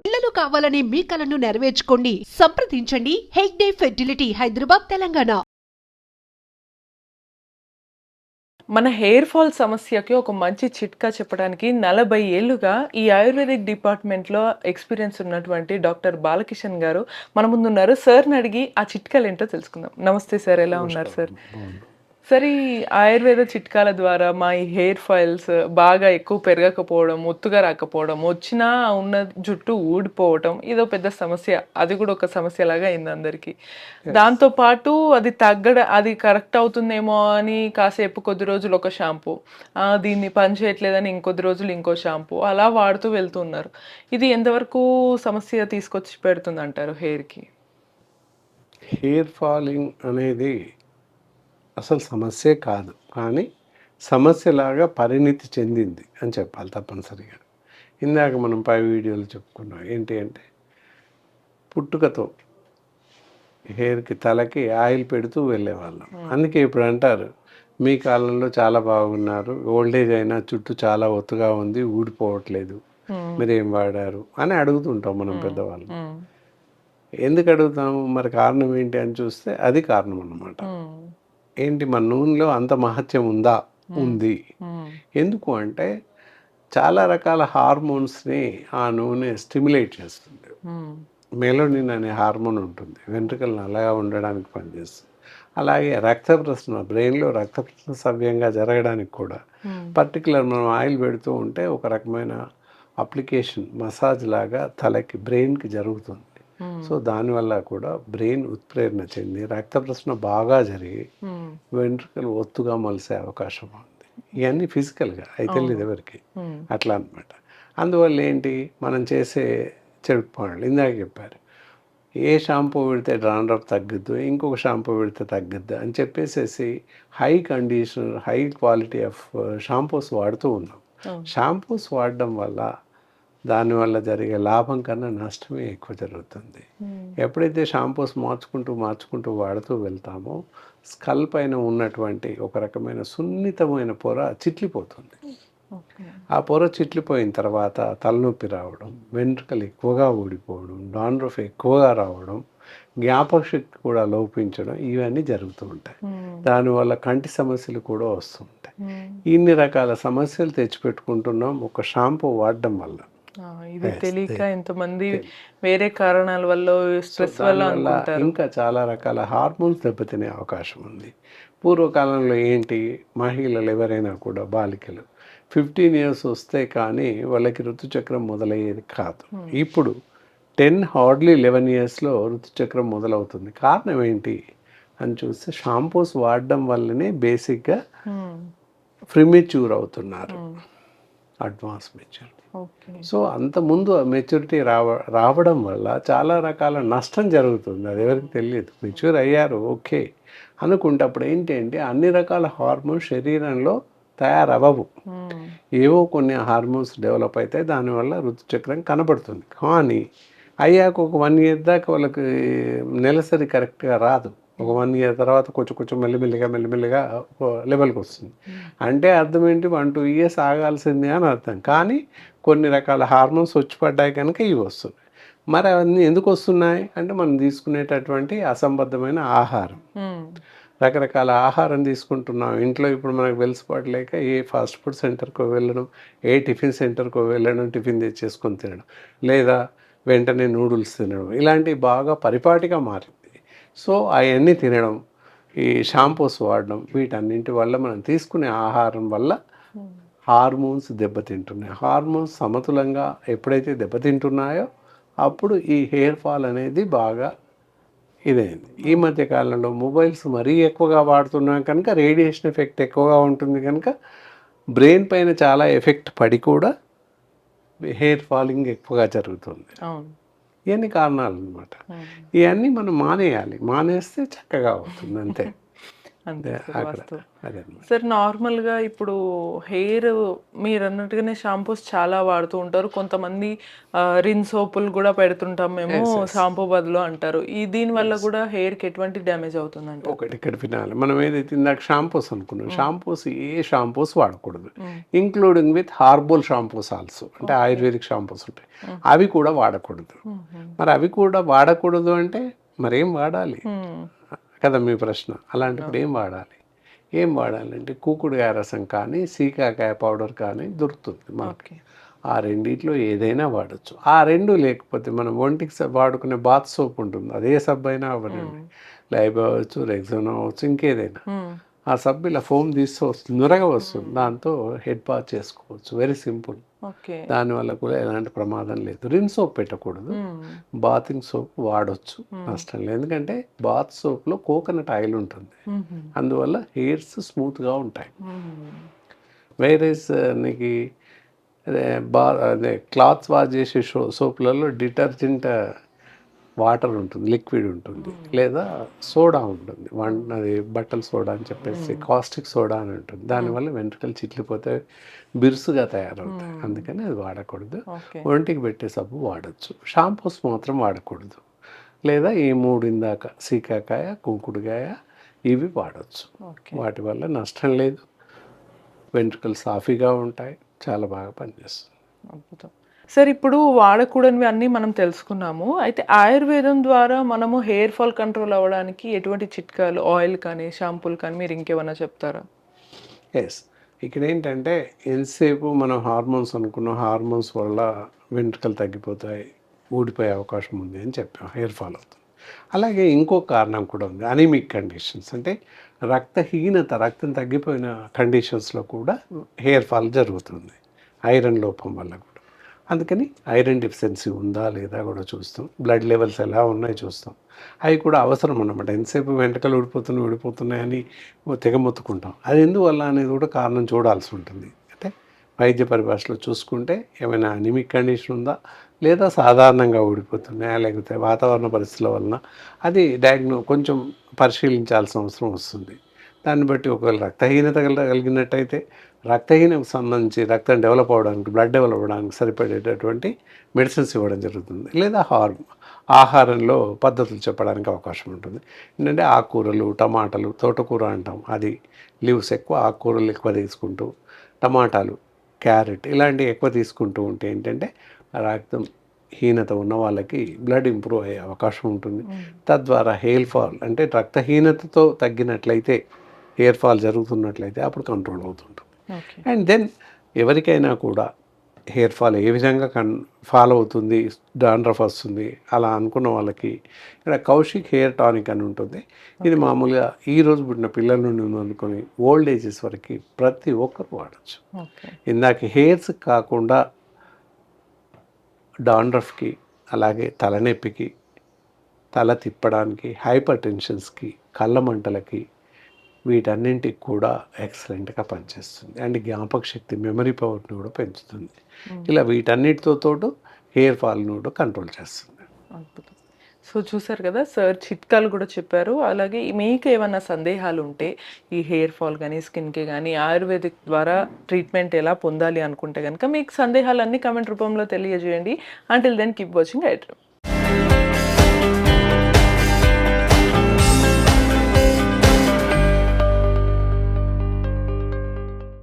పిల్లలు కావాలనే మీ కలను నెరవేర్చుకోండి. సంప్రదించండి హెగ్డే ఫెర్టిలిటీ, హైదరాబాద్, తెలంగాణ. మన హెయిర్ ఫాల్ సమస్యకి ఒక మంచి చిట్కా చెప్పడానికి 40 ఏళ్లుగా ఈ ఆయుర్వేదిక్ డిపార్ట్మెంట్లో ఎక్స్పీరియన్స్ ఉన్నటువంటి డాక్టర్ బాలకిషన్ గారు మన ముందున్నారు. సార్ని అడిగి ఆ చిట్కాలు ఏంటో తెలుసుకుందాం. నమస్తే సార్, ఎలా ఉన్నారు సార్? సార్, ఈ ఆయుర్వేద చిట్కాల ద్వారా మా ఈ హెయిర్ ఫాల్స్ బాగా ఎక్కువ పెరగకపోవడం, ఒత్తుగా రాకపోవడం, వచ్చినా ఉన్న జుట్టు ఊడిపోవటం ఇదో పెద్ద సమస్య. అది కూడా ఒక సమస్యలాగా అయింది అందరికీ. దాంతో పాటు అది కరెక్ట్ అవుతుందేమో అని కాసేపు కొద్ది రోజులు ఒక షాంపూ, దీన్ని పని చేయట్లేదని ఇంకొద్ది రోజులు ఇంకో షాంపూ, అలా వాడుతూ వెళ్తున్నారు. ఇది ఎంతవరకు సమస్య తీసుకొచ్చి పెడుతుంది అంటారు హెయిర్కి? హెయిర్ ఫాలింగ్ అనేది అసలు సమస్యే కాదు, కానీ సమస్యలాగా పరిణితి చెందింది అని చెప్పాలి తప్పనిసరిగా. ఇందాక మనం పై వీడియోలో చెప్పుకున్నాం ఏంటి అంటే, పుట్టుకతో హెయిర్కి తలకి ఆయిల్ పెడుతూ వెళ్ళేవాళ్ళం. అందుకే ఇప్పుడు అంటారు, మీ కాలంలో చాలా బాగున్నారు, ఓల్డేజ్ అయినా చుట్టూ చాలా ఒత్తుగా ఉంది, ఊడిపోవట్లేదు, మీరు ఏం వాడారు అని అడుగుతుంటాం మనం పెద్దవాళ్ళు. ఎందుకు అడుగుతాము? మరి కారణం ఏంటి అని చూస్తే అది కారణం అన్నమాట. ఏంటి, మన నూనెలో అంత మహత్యం ఉందా? ఉంది. ఎందుకు అంటే చాలా రకాల హార్మోన్స్ని ఆ నూనె స్టిమ్యులేట్ చేస్తుంది. మెలోనిన్ అనే హార్మోన్ ఉంటుంది, వెంట్రుకలు నల్లగా ఉండడానికి పనిచేస్తుంది. అలాగే రక్త ప్రసరణ, బ్రెయిన్లో రక్త ప్రసరణ సవ్యంగా జరగడానికి కూడా పర్టికులర్ మనం ఆయిల్ పెడుతూ ఉంటే ఒక రకమైన అప్లికేషన్, మసాజ్ లాగా తలకి, బ్రెయిన్కి జరుగుతుంది. సో దానివల్ల కూడా బ్రెయిన్ ఉత్ప్రేరణ చెంది రక్త ప్రసరణ బాగా జరిగి వెంట్రుకలు ఒత్తుగా మొలిసే అవకాశం ఉంది. ఇవన్నీ ఫిజికల్గా అయితే తెలియదు ఎవరికి, అట్లా అనమాట. అందువల్ల ఏంటి, మనం చేసే చెడు పనులు ఇందాక చెప్పారు, ఏ షాంపూ పెడితే డాండ్రఫ్ తగ్గుద్దు, ఇంకొక షాంపూ పెడితే తగ్గుద్దు అని చెప్పేసేసి high conditioner, high quality of shampoos వాడుతూ ఉన్నాం. షాంపూస్ వాడడం వల్ల దానివల్ల జరిగే లాభం కన్నా నష్టమే ఎక్కువ జరుగుతుంది. ఎప్పుడైతే షాంపూస్ మార్చుకుంటూ వాడుతూ వెళ్తామో స్కల్ పైన ఉన్నటువంటి ఒక రకమైన సున్నితమైన పొర చిట్లిపోతుంది. ఆ పొర చిట్లిపోయిన తర్వాత తలనొప్పి రావడం, వెంట్రుకలు ఎక్కువగా ఊడిపోవడం, డాండ్రఫ్ ఎక్కువగా రావడం, జ్ఞాపక శక్తి కూడా లోపించడం, ఇవన్నీ జరుగుతూ ఉంటాయి. దానివల్ల కంటి సమస్యలు కూడా వస్తూ ఉంటాయి. ఇన్ని రకాల సమస్యలు తెచ్చిపెట్టుకుంటున్నాం ఒక షాంపూ వాడడం వల్ల. ఇది తెలియక ఎంతమంది వేరే కారణాల వల్ల, స్ట్రెస్ వల్ల అనుకుంటారు. ఇంకా చాలా రకాల హార్మోన్స్ దెబ్బతినే అవకాశం ఉంది. పూర్వకాలంలో ఏంటి, మహిళలు ఎవరైనా కూడా బాలికలు 15 years వస్తే కానీ వాళ్ళకి ఋతుచక్రం మొదలయ్యేది కాదు. ఇప్పుడు 11 yearsలో ఋతుచక్రం మొదలవుతుంది. కారణం ఏంటి అని చూస్తే షాంపూస్ వాడడం వల్లనే బేసిక్గా ప్రిమెచ్యూర్ అవుతున్నారు, అడ్వాన్స్ మెచ్యూర్. సో అంతకుముందు మెచ్యూరిటీ రావడం వల్ల చాలా రకాల నష్టం జరుగుతుంది, అది ఎవరికి తెలియదు. మెచ్యూర్ అయ్యారు ఓకే అనుకుంటే అప్పుడు ఏంటి అంటే అన్ని రకాల హార్మోన్స్ శరీరంలో తయారవ్వవు, ఏవో కొన్ని హార్మోన్స్ డెవలప్ అవుతాయి, దానివల్ల ఋతుచక్రం కనబడుతుంది. కానీ అయ్యాక ఒక 1 year దాకా వాళ్ళకి నెలసరి కరెక్ట్గా రాదు. ఒక 1 year తర్వాత కొంచెం మెల్లిమెల్లిగా లెవెల్కి వస్తుంది. అంటే అర్థం ఏంటి, 1-2 years ఆగాల్సిందే అని అర్థం. కానీ కొన్ని రకాల హార్మోన్స్ వచ్చి పడ్డాయి కనుక ఇవి వస్తున్నాయి. మరి అవన్నీ ఎందుకు వస్తున్నాయి అంటే మనం తీసుకునేటటువంటి అసంబద్ధమైన ఆహారం, రకరకాల ఆహారం తీసుకుంటున్నాం. ఇంట్లో ఇప్పుడు మనకు వెలిసిపడలేక ఏ ఫాస్ట్ ఫుడ్ సెంటర్కో వెళ్ళడం, ఏ టిఫిన్ సెంటర్కో వెళ్ళడం, టిఫిన్ తెచ్చేసుకొని తినడం, లేదా వెంటనే నూడిల్స్ తినడం, ఇలాంటివి బాగా పరిపాటిగా మారింది. సో అవన్నీ తినడం, ఈ షాంపూస్ వాడడం, వీటన్నింటి వల్ల మనం తీసుకునే ఆహారం వల్ల హార్మోన్స్ దెబ్బతింటున్నాయి. హార్మోన్స్ సమతులంగా ఎప్పుడైతే దెబ్బతింటున్నాయో అప్పుడు ఈ హెయిర్ ఫాల్ అనేది బాగా ఇదైంది. ఈ మధ్య కాలంలో మొబైల్స్ మరీ ఎక్కువగా వాడుతున్నాం కనుక రేడియేషన్ ఎఫెక్ట్ ఎక్కువగా ఉంటుంది కనుక బ్రెయిన్ పైన చాలా ఎఫెక్ట్ పడి కూడా హెయిర్ ఫాలింగ్ ఎక్కువగా జరుగుతుంది. ఇవన్నీ కారణాలు అన్నమాట. ఇవన్నీ మనం మానేయాలి, మానేస్తే చక్కగా అవుతుంది అంతే. అంతే సార్ అక్కడ వాస్తవం. అదే అన్నమాట. సార్ నార్మల్గా ఇప్పుడు హెయిర్ మీరు అన్నట్టుగానే షాంపూస్ చాలా వాడుతూ ఉంటారు. కొంతమంది రిన్ సోపులు కూడా పెడుతుంటాం మేము షాంపూ బదులు అంటారు. ఈ దీని వల్ల కూడా హెయిర్కి ఎటువంటి డ్యామేజ్ అవుతుందంట? ఒకటి ఇక్కడ వినాలి, మనం ఏదైతే ఇందాక షాంపూస్ అనుకున్నాం, షాంపూస్ ఏ షాంపూస్ వాడకూడదు, ఇంక్లూడింగ్ విత్ హార్బల్ షాంపూస్ ఆల్సో, అంటే ఆయుర్వేదిక్ షాంపూస్ ఉంటాయి, అవి కూడా వాడకూడదు. మరి అవి కూడా వాడకూడదు అంటే మరేం వాడాలి కదా మీ ప్రశ్న. అలాంటప్పుడు ఏం వాడాలి? ఏం వాడాలంటే కూకుడుకాయ రసం కానీ సీకాకాయ పౌడర్ కానీ దొరుకుతుంది మనకి. ఆ రెండిట్లో ఏదైనా వాడచ్చు. ఆ రెండు లేకపోతే మనం ఒంటికి వాడుకునే బాత్ సోప్ ఉంటుంది, అదే సబ్బు అయినా అవ్వనండి, లైబ్ అవ్వచ్చు, రెగ్జోనా అవ్వచ్చు, ఇంకేదైనా. ఆ సబ్బు ఇలా ఫోమ్ తీస్తే వస్తుంది, నురగ వస్తుంది, దాంతో హెడ్ బాత్ చేసుకోవచ్చు. Very simple. ఓకే. దానివల్ల కూడా ఎలాంటి ప్రమాదం లేదు. రిన్ సోప్ పెట్టకూడదు, బాతింగ్ సోప్ వాడచ్చు, నష్టం లేదు. ఎందుకంటే బాత్ సోప్లో కోకోనట్ ఆయిల్ ఉంటుంది, అందువల్ల హెయిర్స్ స్మూత్గా ఉంటాయి. వైరస్ నీకు అదే క్లాత్స్ వాష్ చేసే సోప్లలో డిటర్జెంట్ వాటర్ ఉంటుంది, లిక్విడ్ ఉంటుంది, లేదా సోడా ఉంటుంది, అది బట్టల సోడా అని చెప్పేసి కాస్టిక్ సోడా అని ఉంటుంది. దానివల్ల వెంట్రుకలు చిట్లిపోతే బిరుసుగా తయారవుతాయి, అందుకని అది వాడకూడదు. ఒంటికి పెట్టే సబ్బు వాడచ్చు, షాంపూస్ మాత్రం వాడకూడదు. లేదా ఈ మూడు ఇందాక సీకాకాయ, కుంకుడుకాయ, ఇవి వాడచ్చు. వాటి వల్ల నష్టం లేదు, వెంట్రుకలు సాఫీగా ఉంటాయి, చాలా బాగా పనిచేస్తుంది. అద్భుతం. సార్ ఇప్పుడు వాడకూడనివి అన్నీ మనం తెలుసుకున్నాము. అయితే ఆయుర్వేదం ద్వారా మనము హెయిర్ ఫాల్ కంట్రోల్ అవ్వడానికి ఎటువంటి చిట్కాలు, ఆయిల్ కానీ షాంపూలు కానీ మీరు ఇంకేమన్నా చెప్తారా? ఎస్, ఇక్కడ ఏంటంటే ఎంతసేపు మనం హార్మోన్స్ అనుకున్నాం, హార్మోన్స్ వల్ల వెంట్రుకలు తగ్గిపోతాయి, ఊడిపోయే అవకాశం ఉంది అని చెప్పాం, హెయిర్ ఫాల్ అవుతుంది. అలాగే ఇంకో కారణం కూడా ఉంది, అనీమిక్ కండిషన్స్, అంటే రక్తహీనత, రక్తం తగ్గిపోయిన కండిషన్స్లో కూడా హెయిర్ ఫాల్ జరుగుతుంది, ఐరన్ లోపం వల్ల కూడా. అందుకని ఐరన్ డెఫిషియన్సీ ఉందా లేదా కూడా చూస్తాం, బ్లడ్ లెవెల్స్ ఎలా ఉన్నాయి చూస్తాం, అవి కూడా అవసరం అన్నమాట. ఎంతసేపు వెంట్రుకలు ఊడిపోతున్నాయని తెగమొత్తుకుంటాం, అది ఎందువల్ల అనేది కూడా కారణం చూడాల్సి ఉంటుంది. అంటే వైద్య పరిభాషలో చూసుకుంటే ఏమైనా అనిమిక్ కండిషన్ ఉందా, లేదా సాధారణంగా ఊడిపోతున్నాయా, లేకపోతే వాతావరణ పరిస్థితుల వలన, అది కొంచెం పరిశీలించాల్సిన అవసరం వస్తుంది. దాన్ని బట్టి ఒకవేళ రక్తహీనత కలిగినట్టయితే రక్తహీనకు సంబంధించి రక్తం డెవలప్ అవ్వడానికి, బ్లడ్ డెవలప్ అవ్వడానికి సరిపడేటటువంటి మెడిసిన్స్ ఇవ్వడం జరుగుతుంది. లేదా ఆహారంలో పద్ధతులు చెప్పడానికి అవకాశం ఉంటుంది. ఏంటంటే ఆకుకూరలు, టమాటాలు, తోటకూర అంటాం, అది లీవ్స్ ఎక్కువ, ఆకుకూరలు ఎక్కువ తీసుకుంటూ, టమాటాలు, క్యారెట్ ఇలాంటివి ఎక్కువ తీసుకుంటూ ఉంటే ఏంటంటే రక్తం హీనత ఉన్న వాళ్ళకి బ్లడ్ ఇంప్రూవ్ అయ్యే అవకాశం ఉంటుంది. తద్వారా హెయిర్ ఫాల్, అంటే రక్తహీనతతో తగ్గినట్లయితే, హెయిర్ ఫాల్ జరుగుతున్నట్లయితే అప్పుడు కంట్రోల్ అవుతుంటుంది. అండ్ దెన్ ఎవరికైనా కూడా హెయిర్ ఫాల్ ఏ విధంగా ఫాలో అవుతుంది, డాండ్రఫ్ వస్తుంది అలా అనుకున్న వాళ్ళకి ఇక్కడ కౌశిక్ హెయిర్ టానిక్ అని ఉంటుంది. ఇది మామూలుగా ఈరోజు పుట్టిన పిల్లల నుండి అనుకొని ఓల్డ్ ఏజెస్ వరకు ప్రతి ఒక్కరు వాడచ్చు. ఇందాక హెయిర్స్ కాకుండా డాండ్రఫ్కి, అలాగే తలనొప్పికి, తల తిప్పడానికి, హైపర్ టెన్షన్స్కి, కళ్ళ మంటలకి, వీటన్నింటికి కూడా ఎక్సలెంట్గా పనిచేస్తుంది. అండ్ జ్ఞాపక శక్తి, మెమరీ పవర్ని కూడా పెంచుతుంది. ఇలా వీటన్నిటితో హెయిర్ ఫాల్ని కూడా కంట్రోల్ చేస్తుంది. అద్భుతం. సో చూసారు కదా సార్, చిట్కాలు కూడా చెప్పారు. అలాగే మీకు ఏమైనా సందేహాలు ఉంటే ఈ హెయిర్ ఫాల్ కానీ, స్కిన్కి కానీ ఆయుర్వేదిక్ ద్వారా ట్రీట్మెంట్ ఎలా పొందాలి అనుకుంటే కనుక మీకు సందేహాలన్నీ కామెంట్ రూపంలో తెలియజేయండి. Until then keep watching iDream.